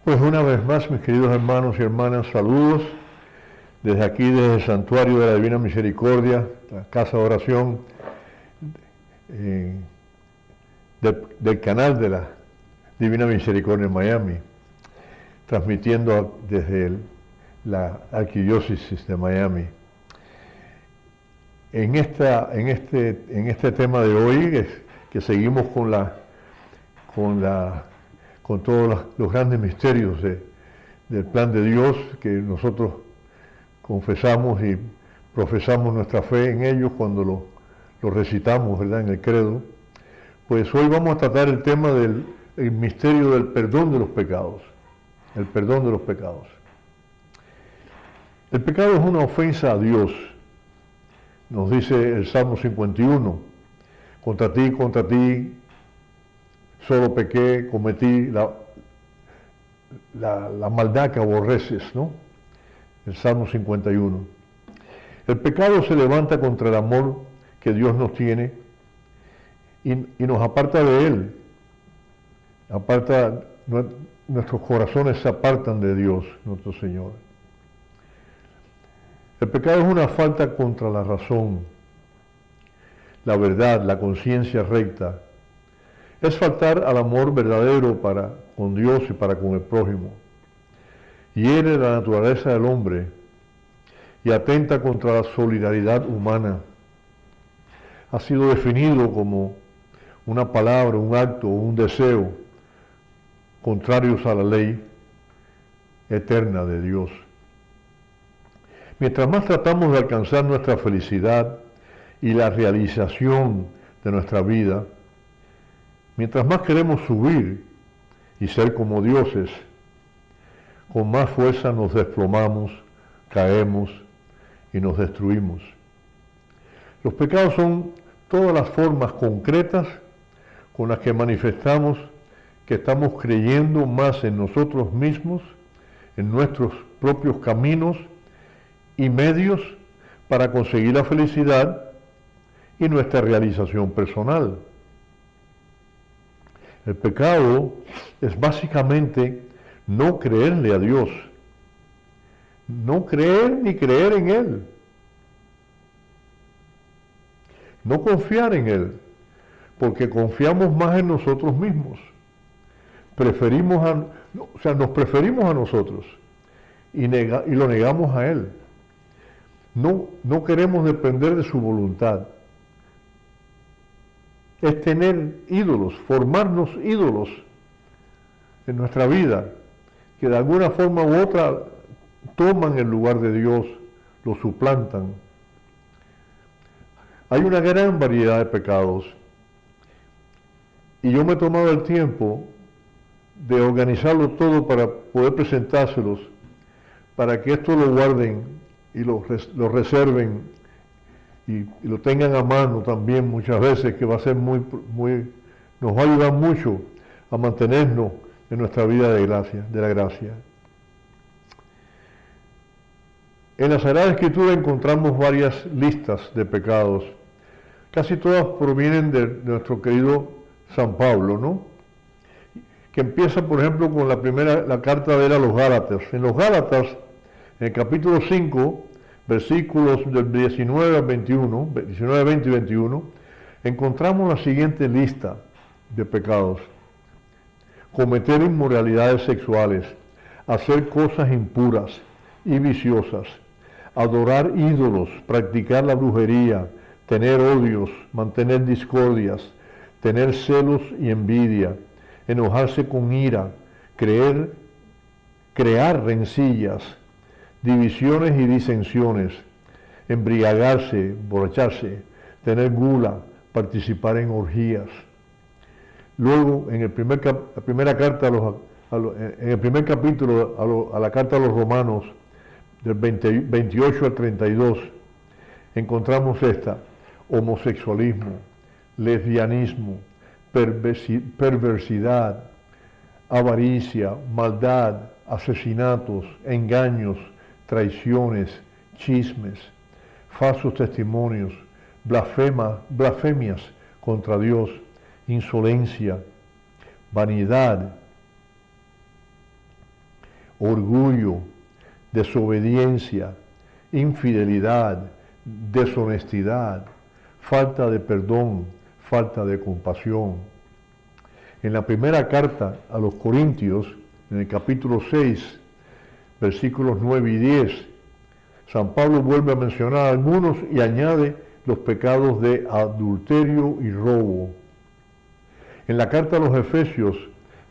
Pues una vez más, mis queridos hermanos y hermanas, saludos desde aquí, desde el Santuario de la Divina Misericordia, la casa de oración del canal de la Divina Misericordia en Miami, transmitiendo desde la Arquidiócesis de Miami. En este tema de hoy, que seguimos con todos los grandes misterios del plan de Dios, que nosotros confesamos y profesamos nuestra fe en ellos cuando lo recitamos, ¿verdad?, en el credo. Pues hoy vamos a tratar el tema del misterio del perdón de los pecados. El perdón de los pecados. El pecado es una ofensa a Dios. Nos dice el Salmo 51, contra ti, solo pequé, cometí la maldad que aborreces, ¿no? El Salmo 51. El pecado se levanta contra el amor que Dios nos tiene y nos aparta de Él. Nuestros corazones se apartan de Dios, nuestro Señor. El pecado es una falta contra la razón, la verdad, la conciencia recta. Es faltar al amor verdadero para con Dios y para con el prójimo. Hiere la naturaleza del hombre y atenta contra la solidaridad humana. Ha sido definido como una palabra, un acto o un deseo contrarios a la ley eterna de Dios. Mientras más tratamos de alcanzar nuestra felicidad y la realización de nuestra vida, mientras más queremos subir y ser como dioses, con más fuerza nos desplomamos, caemos y nos destruimos. Los pecados son todas las formas concretas con las que manifestamos que estamos creyendo más en nosotros mismos, en nuestros propios caminos y medios para conseguir la felicidad y nuestra realización personal. El pecado es básicamente no creerle a Dios, no creer ni creer en Él, no confiar en Él, porque confiamos más en nosotros mismos. Nos preferimos a nosotros y lo negamos a Él. No queremos depender de su voluntad. Es tener ídolos, formarnos ídolos en nuestra vida, que de alguna forma u otra toman el lugar de Dios, lo suplantan. Hay una gran variedad de pecados y yo me he tomado el tiempo de organizarlo todo para poder presentárselos, para que esto lo guarden y lo reserven y lo tengan a mano también muchas veces, que va a ser nos va a ayudar mucho a mantenernos en nuestra vida de la gracia. En la Sagrada Escritura encontramos varias listas de pecados. Casi todas provienen de nuestro querido San Pablo, ¿no? Que empieza, por ejemplo, con la carta de él a los Gálatas. En los Gálatas, en el capítulo 5, versículos del 19 al 21, 19, 20 y 21, encontramos la siguiente lista de pecados: cometer inmoralidades sexuales, hacer cosas impuras y viciosas, adorar ídolos, practicar la brujería, tener odios, mantener discordias, tener celos y envidia, enojarse con ira, crear rencillas, divisiones y disensiones, embriagarse, emborracharse, tener gula, participar en orgías. Luego, en la primera carta en el primer capítulo a la carta a los Romanos, del 28 al 32, encontramos esta: homosexualismo, lesbianismo, perversidad, avaricia, maldad, asesinatos, engaños, traiciones, chismes, falsos testimonios, blasfemias contra Dios, insolencia, vanidad, orgullo, desobediencia, infidelidad, deshonestidad, falta de perdón, falta de compasión. En la primera carta a los Corintios, en el capítulo 6, versículos 9 y 10, San Pablo vuelve a mencionar algunos y añade los pecados de adulterio y robo. En la carta a los Efesios,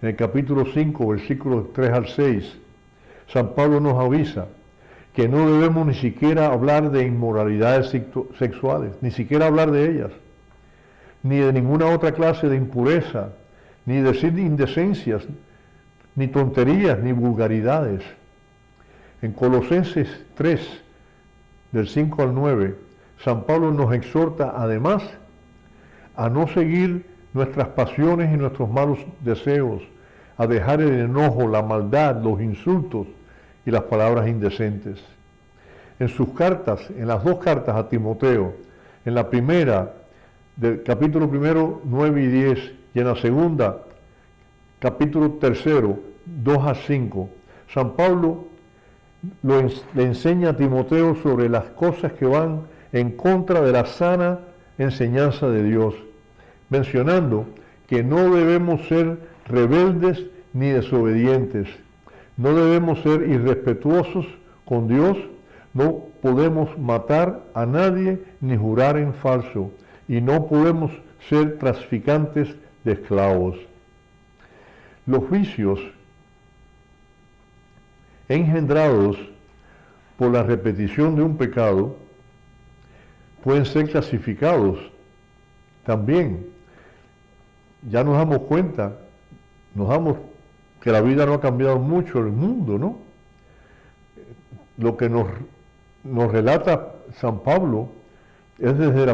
en el capítulo 5, versículos 3 al 6, San Pablo nos avisa que no debemos ni siquiera hablar de inmoralidades sexuales, ni siquiera hablar de ellas, ni de ninguna otra clase de impureza, ni decir indecencias, ni tonterías, ni vulgaridades. En Colosenses 3, del 5 al 9, San Pablo nos exhorta además a no seguir nuestras pasiones y nuestros malos deseos, a dejar el enojo, la maldad, los insultos y las palabras indecentes. En sus cartas, en las dos cartas a Timoteo, en la primera, del capítulo 1, 9 y 10, y en la segunda, capítulo 3, 2 a 5, San Pablo le enseña a Timoteo sobre las cosas que van en contra de la sana enseñanza de Dios, mencionando que no debemos ser rebeldes ni desobedientes, no debemos ser irrespetuosos con Dios, no podemos matar a nadie ni jurar en falso, y no podemos ser traficantes de esclavos. Los vicios engendrados por la repetición de un pecado pueden ser clasificados también. Ya nos damos cuenta, que la vida no ha cambiado mucho el mundo, ¿no? Lo que nos relata San Pablo es desde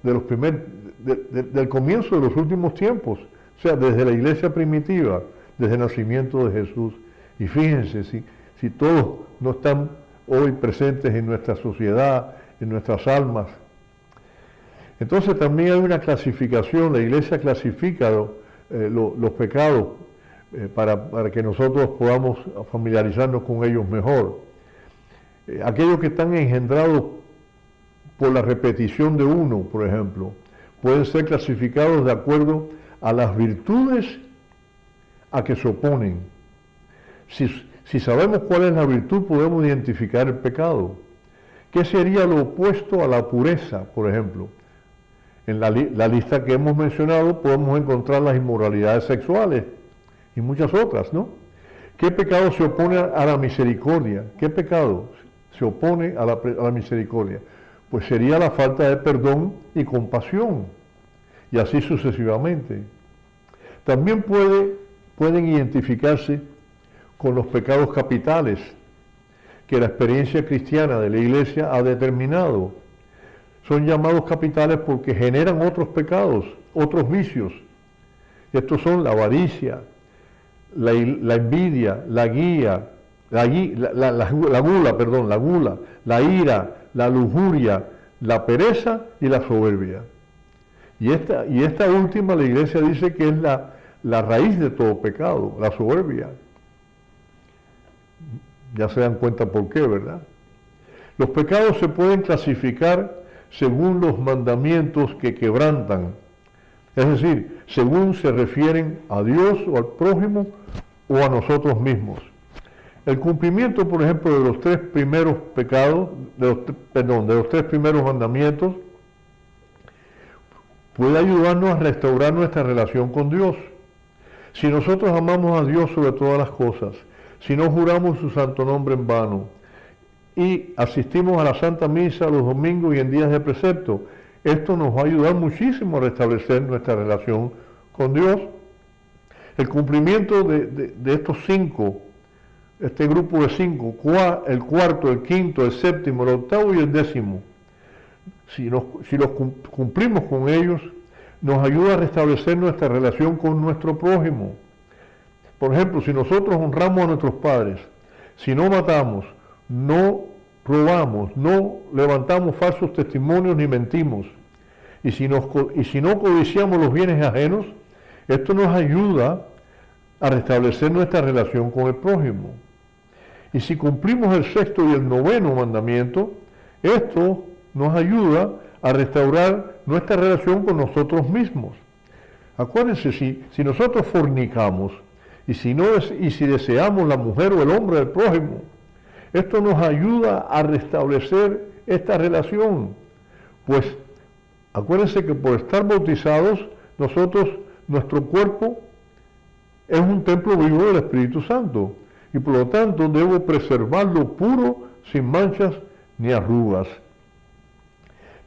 del comienzo de los últimos tiempos, o sea, desde la iglesia primitiva, desde el nacimiento de Jesús. Y fíjense, si todos no están hoy presentes en nuestra sociedad, en nuestras almas. Entonces también hay una clasificación, la iglesia clasifica los pecados para que nosotros podamos familiarizarnos con ellos mejor. Aquellos que están engendrados por la repetición de uno, por ejemplo, pueden ser clasificados de acuerdo a las virtudes a que se oponen. Si sabemos cuál es la virtud, podemos identificar el pecado. ¿Qué sería lo opuesto a la pureza, por ejemplo? En la lista que hemos mencionado podemos encontrar las inmoralidades sexuales y muchas otras, ¿no? ¿Qué pecado se opone a la misericordia? ¿Qué pecado se opone a la misericordia? Pues sería la falta de perdón y compasión, y así sucesivamente. También pueden identificarse con los pecados capitales que la experiencia cristiana de la Iglesia ha determinado. Son llamados capitales porque generan otros pecados, otros vicios. Estos son la avaricia, la envidia, la gula, la ira, la lujuria, la pereza y la soberbia. Y esta última la Iglesia dice que es la raíz de todo pecado, la soberbia. Ya se dan cuenta por qué, ¿verdad? Los pecados se pueden clasificar según los mandamientos que quebrantan, es decir, según se refieren a Dios o al prójimo o a nosotros mismos. El cumplimiento, por ejemplo, de los tres primeros pecados, de los tres primeros mandamientos, puede ayudarnos a restaurar nuestra relación con Dios. Si nosotros amamos a Dios sobre todas las cosas, si no juramos su santo nombre en vano y asistimos a la Santa Misa los domingos y en días de precepto, esto nos va a ayudar muchísimo a restablecer nuestra relación con Dios. El cumplimiento de estos cinco, este grupo de cinco, el cuarto, el quinto, el séptimo, el octavo y el décimo, si los cumplimos con ellos, nos ayuda a restablecer nuestra relación con nuestro prójimo. Por ejemplo, si nosotros honramos a nuestros padres, si no matamos, no robamos, no levantamos falsos testimonios ni mentimos, y si no codiciamos los bienes ajenos, esto nos ayuda a restablecer nuestra relación con el prójimo. Y si cumplimos el sexto y el noveno mandamiento, esto nos ayuda a restaurar nuestra relación con nosotros mismos. Acuérdense, si nosotros fornicamos y si deseamos la mujer o el hombre del prójimo, esto nos ayuda a restablecer esta relación. Pues acuérdense que por estar bautizados, nuestro cuerpo es un templo vivo del Espíritu Santo y por lo tanto debo preservarlo puro, sin manchas ni arrugas.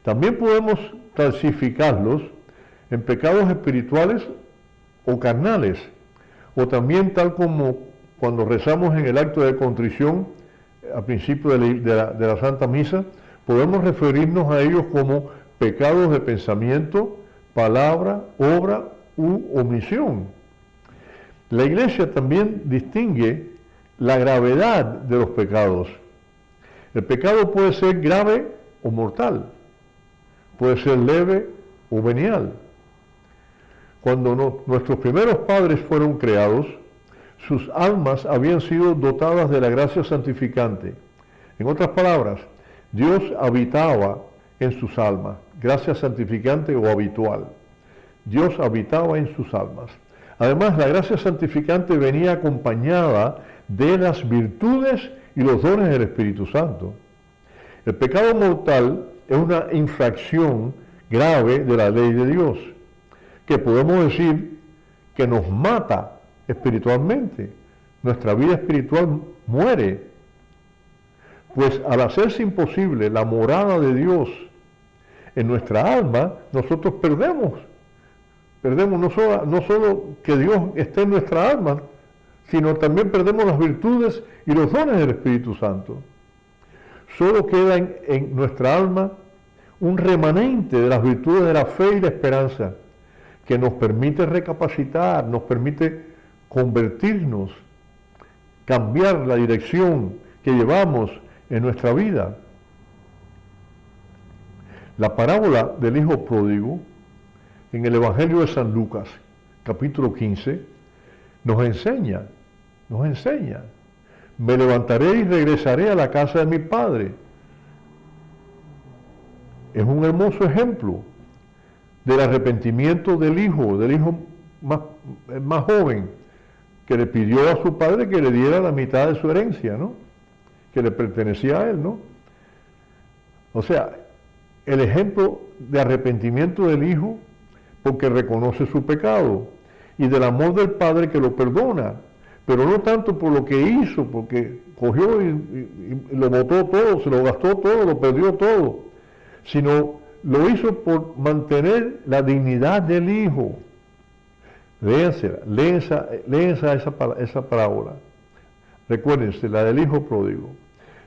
También podemos clasificarlos en pecados espirituales o carnales, o también tal como cuando rezamos en el acto de contrición al principio de la Santa Misa, podemos referirnos a ellos como pecados de pensamiento, palabra, obra u omisión. La Iglesia también distingue la gravedad de los pecados. El pecado puede ser grave o mortal, puede ser leve o venial. Cuando nuestros primeros padres fueron creados, sus almas habían sido dotadas de la gracia santificante. En otras palabras, Dios habitaba en sus almas, gracia santificante o habitual. Dios habitaba en sus almas. Además, la gracia santificante venía acompañada de las virtudes y los dones del Espíritu Santo. El pecado mortal es una infracción grave de la ley de Dios, que podemos decir que nos mata espiritualmente. Nuestra vida espiritual muere, pues al hacerse imposible la morada de Dios en nuestra alma, nosotros perdemos no solo que Dios esté en nuestra alma, sino también perdemos las virtudes y los dones del Espíritu Santo. Solo queda en nuestra alma un remanente de las virtudes de la fe y la esperanza, que nos permite recapacitar, nos permite convertirnos, cambiar la dirección que llevamos en nuestra vida. La parábola del Hijo Pródigo, en el Evangelio de San Lucas, capítulo 15, nos enseña, me levantaré y regresaré a la casa de mi Padre. Es un hermoso ejemplo del arrepentimiento del hijo más joven, que le pidió a su padre que le diera la mitad de su herencia, ¿no? Que le pertenecía a él, ¿no? O sea, el ejemplo de arrepentimiento del hijo porque reconoce su pecado y del amor del padre que lo perdona, pero no tanto por lo que hizo, porque cogió y lo botó todo, se lo gastó todo, lo perdió todo, sino lo hizo por mantener la dignidad del hijo. Léense esa parábola. Recuérdense, la del Hijo Pródigo.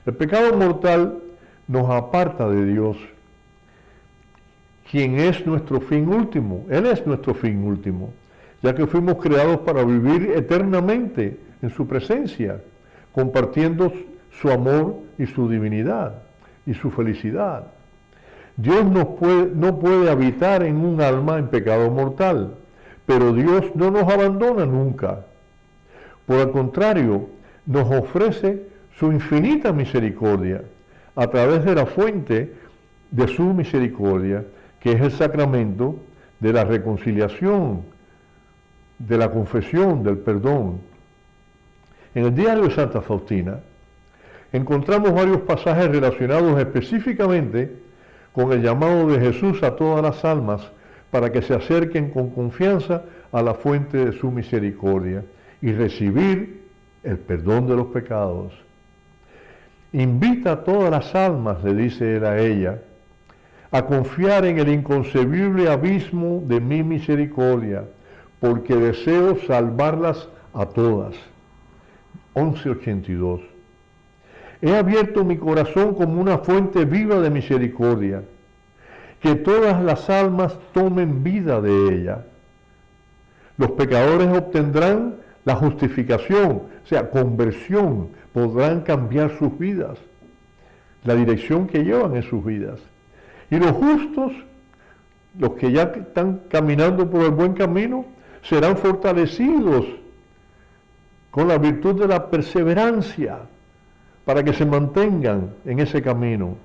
El pecado mortal nos aparta de Dios, quien es nuestro fin último. Él es nuestro fin último, ya que fuimos creados para vivir eternamente en su presencia, compartiendo su amor y su divinidad y su felicidad. Dios no puede habitar en un alma en pecado mortal, pero Dios no nos abandona nunca. Por el contrario, nos ofrece su infinita misericordia a través de la fuente de su misericordia, que es el sacramento de la reconciliación, de la confesión, del perdón. En el diario de Santa Faustina encontramos varios pasajes relacionados específicamente con el llamado de Jesús a todas las almas para que se acerquen con confianza a la fuente de su misericordia y recibir el perdón de los pecados. Invita a todas las almas, le dice él a ella, a confiar en el inconcebible abismo de mi misericordia, porque deseo salvarlas a todas. 11:82. He abierto mi corazón como una fuente viva de misericordia, que todas las almas tomen vida de ella. Los pecadores obtendrán la justificación, o sea, conversión, podrán cambiar sus vidas, la dirección que llevan en sus vidas. Y los justos, los que ya están caminando por el buen camino, serán fortalecidos con la virtud de la perseverancia, para que se mantengan en ese camino.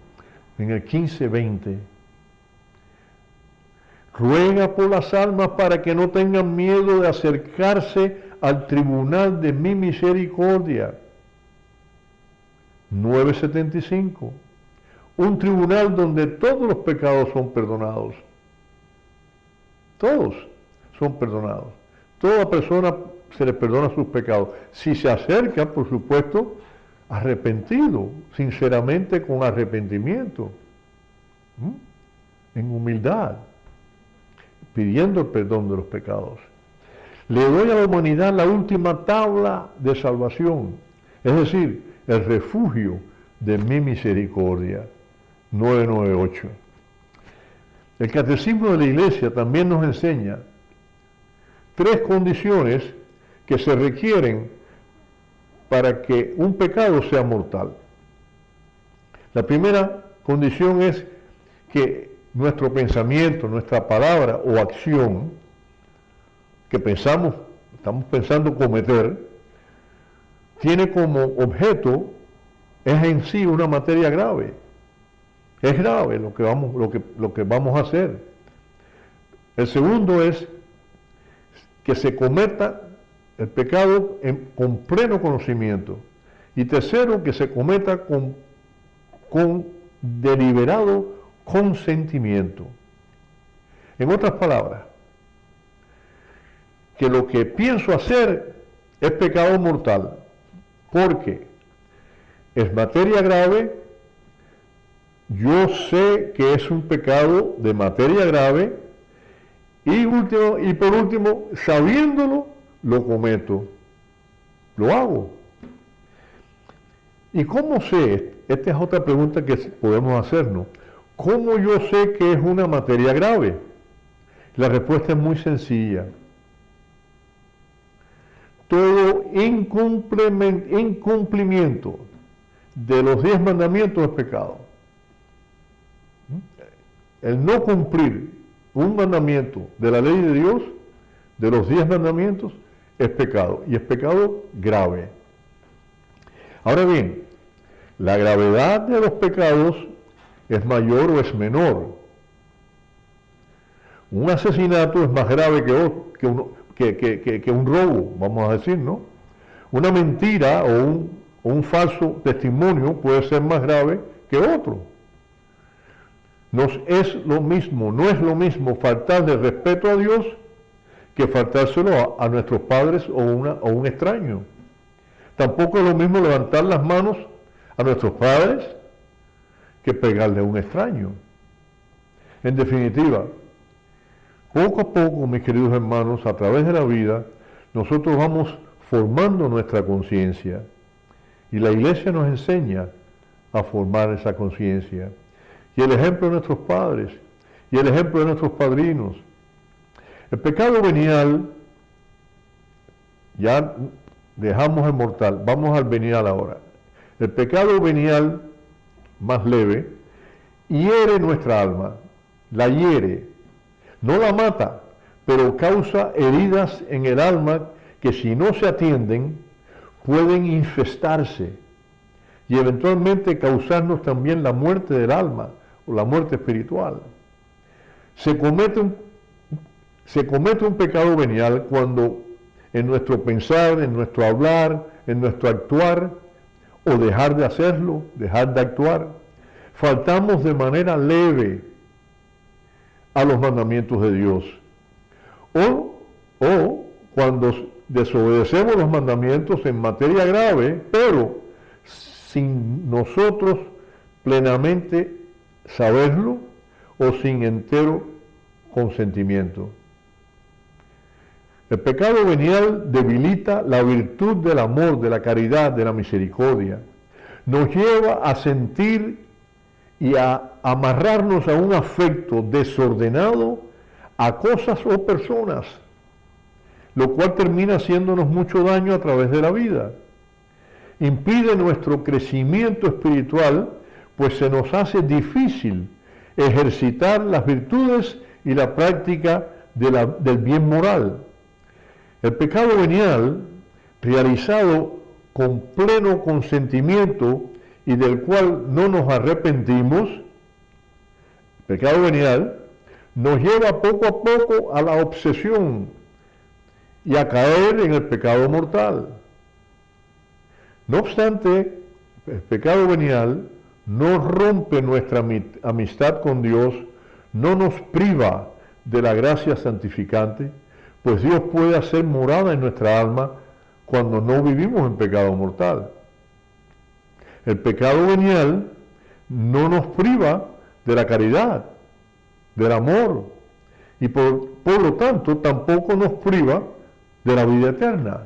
En el 15:20. Ruega por las almas para que no tengan miedo de acercarse al tribunal de mi misericordia. 9:75. Un tribunal donde todos los pecados son perdonados. Todos son perdonados. Toda persona se le perdona sus pecados. Si se acerca, por supuesto, arrepentido, sinceramente con arrepentimiento, en humildad, pidiendo el perdón de los pecados. Le doy a la humanidad la última tabla de salvación, es decir, el refugio de mi misericordia. 998. El Catecismo de la Iglesia también nos enseña 3 condiciones que se requieren para que un pecado sea mortal. La primera condición es que nuestro pensamiento, nuestra palabra o acción que estamos pensando cometer, tiene como objeto, es en sí una materia grave. Es grave lo que vamos a hacer. El segundo es que se cometa el pecado con pleno conocimiento. Y tercero, que se cometa con deliberado consentimiento. En otras palabras, que lo que pienso hacer es pecado mortal, porque es materia grave. Yo sé que es un pecado de materia grave y por último, sabiéndolo, lo cometo, lo hago. ¿Y cómo sé? Esta es otra pregunta que podemos hacernos. ¿Cómo yo sé que es una materia grave? La respuesta es muy sencilla. Todo incumplimiento de los 10 mandamientos es pecado. El no cumplir un mandamiento de la ley de Dios, de los 10 mandamientos, es pecado, y es pecado grave. Ahora bien, la gravedad de los pecados es mayor o es menor. Un asesinato es más grave que un robo, vamos a decir, ¿no? Una mentira o un falso testimonio puede ser más grave que otro. No es lo mismo faltarle respeto a Dios que faltárselo a nuestros padres o un extraño. Tampoco es lo mismo levantar las manos a nuestros padres que pegarle a un extraño. En definitiva, poco a poco, mis queridos hermanos, a través de la vida, nosotros vamos formando nuestra conciencia. Y la Iglesia nos enseña a formar esa conciencia. Y el ejemplo de nuestros padres, y el ejemplo de nuestros padrinos. El pecado venial, ya dejamos el mortal, vamos al venial ahora. El pecado venial, más leve, hiere nuestra alma, la hiere, no la mata, pero causa heridas en el alma que si no se atienden, pueden infestarse y eventualmente causarnos también la muerte del alma o la muerte espiritual. Se comete un pecado venial cuando en nuestro pensar, en nuestro hablar, en nuestro actuar, o dejar de hacerlo, dejar de actuar, faltamos de manera leve a los mandamientos de Dios. O cuando desobedecemos los mandamientos en materia grave, pero sin nosotros plenamente saberlo o sin entero consentimiento. El pecado venial debilita la virtud del amor, de la caridad, de la misericordia. Nos lleva a sentir y a amarrarnos a un afecto desordenado a cosas o personas, lo cual termina haciéndonos mucho daño a través de la vida. Impide nuestro crecimiento espiritual, pues se nos hace difícil ejercitar las virtudes y la práctica del bien moral. El pecado venial, realizado con pleno consentimiento y del cual no nos arrepentimos, pecado venial, nos lleva poco a poco a la obsesión y a caer en el pecado mortal. No obstante, el pecado venial no rompe nuestra amistad con Dios, no nos priva de la gracia santificante, pues Dios puede hacer morada en nuestra alma cuando no vivimos en pecado mortal. El pecado venial no nos priva de la caridad, del amor, y por lo tanto tampoco nos priva de la vida eterna.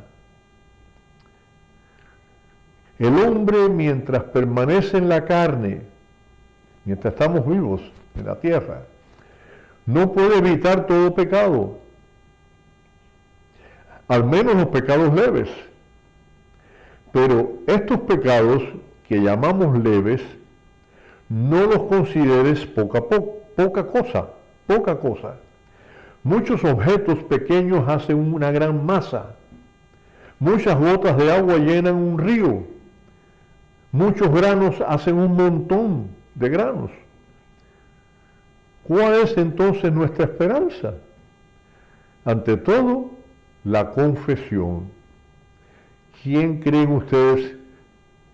El hombre, mientras permanece en la carne, mientras estamos vivos en la tierra, no puede evitar todo pecado, al menos los pecados leves. Pero estos pecados que llamamos leves, no los consideres poca cosa. Muchos objetos pequeños hacen una gran masa. Muchas gotas de agua llenan un río. Muchos granos hacen un montón de granos. ¿Cuál es entonces nuestra esperanza? Ante todo, la confesión. ¿Quién creen ustedes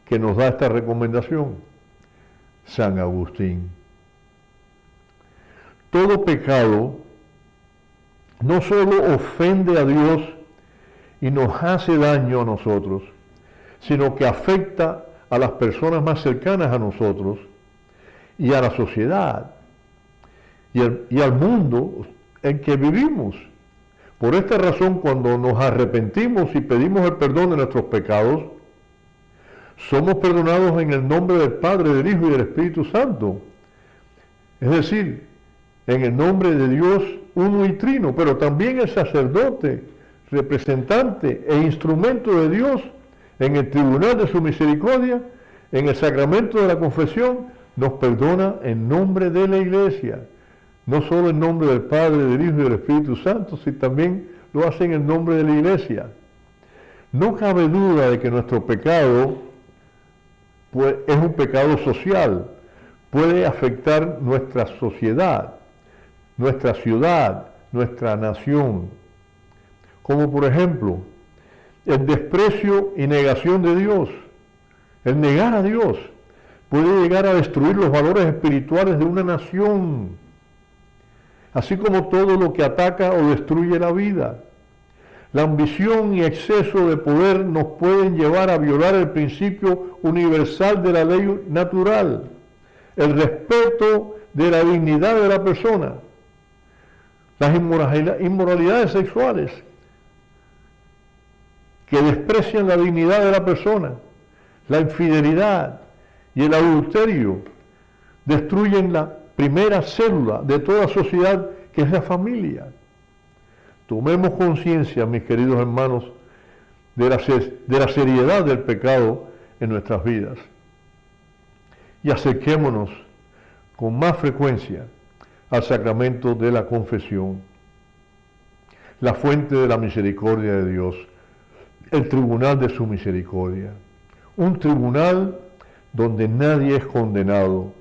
que nos da esta recomendación? San Agustín. Todo pecado no solo ofende a Dios y nos hace daño a nosotros, sino que afecta a las personas más cercanas a nosotros y a la sociedad y al mundo en que vivimos. Por esta razón, cuando nos arrepentimos y pedimos el perdón de nuestros pecados, somos perdonados en el nombre del Padre, del Hijo y del Espíritu Santo. Es decir, en el nombre de Dios uno y trino, pero también el sacerdote, representante e instrumento de Dios en el tribunal de su misericordia, en el sacramento de la confesión, nos perdona en nombre de la Iglesia. No solo en nombre del Padre, del Hijo y del Espíritu Santo, sino también lo hace en el nombre de la Iglesia. No cabe duda de que nuestro pecado es un pecado social, puede afectar nuestra sociedad, nuestra ciudad, nuestra nación. Como por ejemplo, el desprecio y negación de Dios. El negar a Dios puede llegar a destruir los valores espirituales de una nación, así como todo lo que ataca o destruye la vida. La ambición y exceso de poder nos pueden llevar a violar el principio universal de la ley natural, el respeto de la dignidad de la persona, las inmoralidades sexuales que desprecian la dignidad de la persona, la infidelidad y el adulterio destruyen la primera célula de toda sociedad, que es la familia. Tomemos conciencia, mis queridos hermanos, de la seriedad del pecado en nuestras vidas y acerquémonos con más frecuencia al sacramento de la confesión, la fuente de la misericordia de Dios, el tribunal de su misericordia, un tribunal donde nadie es condenado,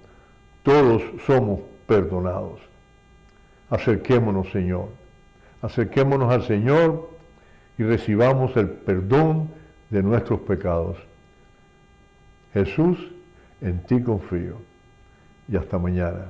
todos somos perdonados. Acerquémonos, Señor, acerquémonos al Señor y recibamos el perdón de nuestros pecados. Jesús, en ti confío. Y hasta mañana.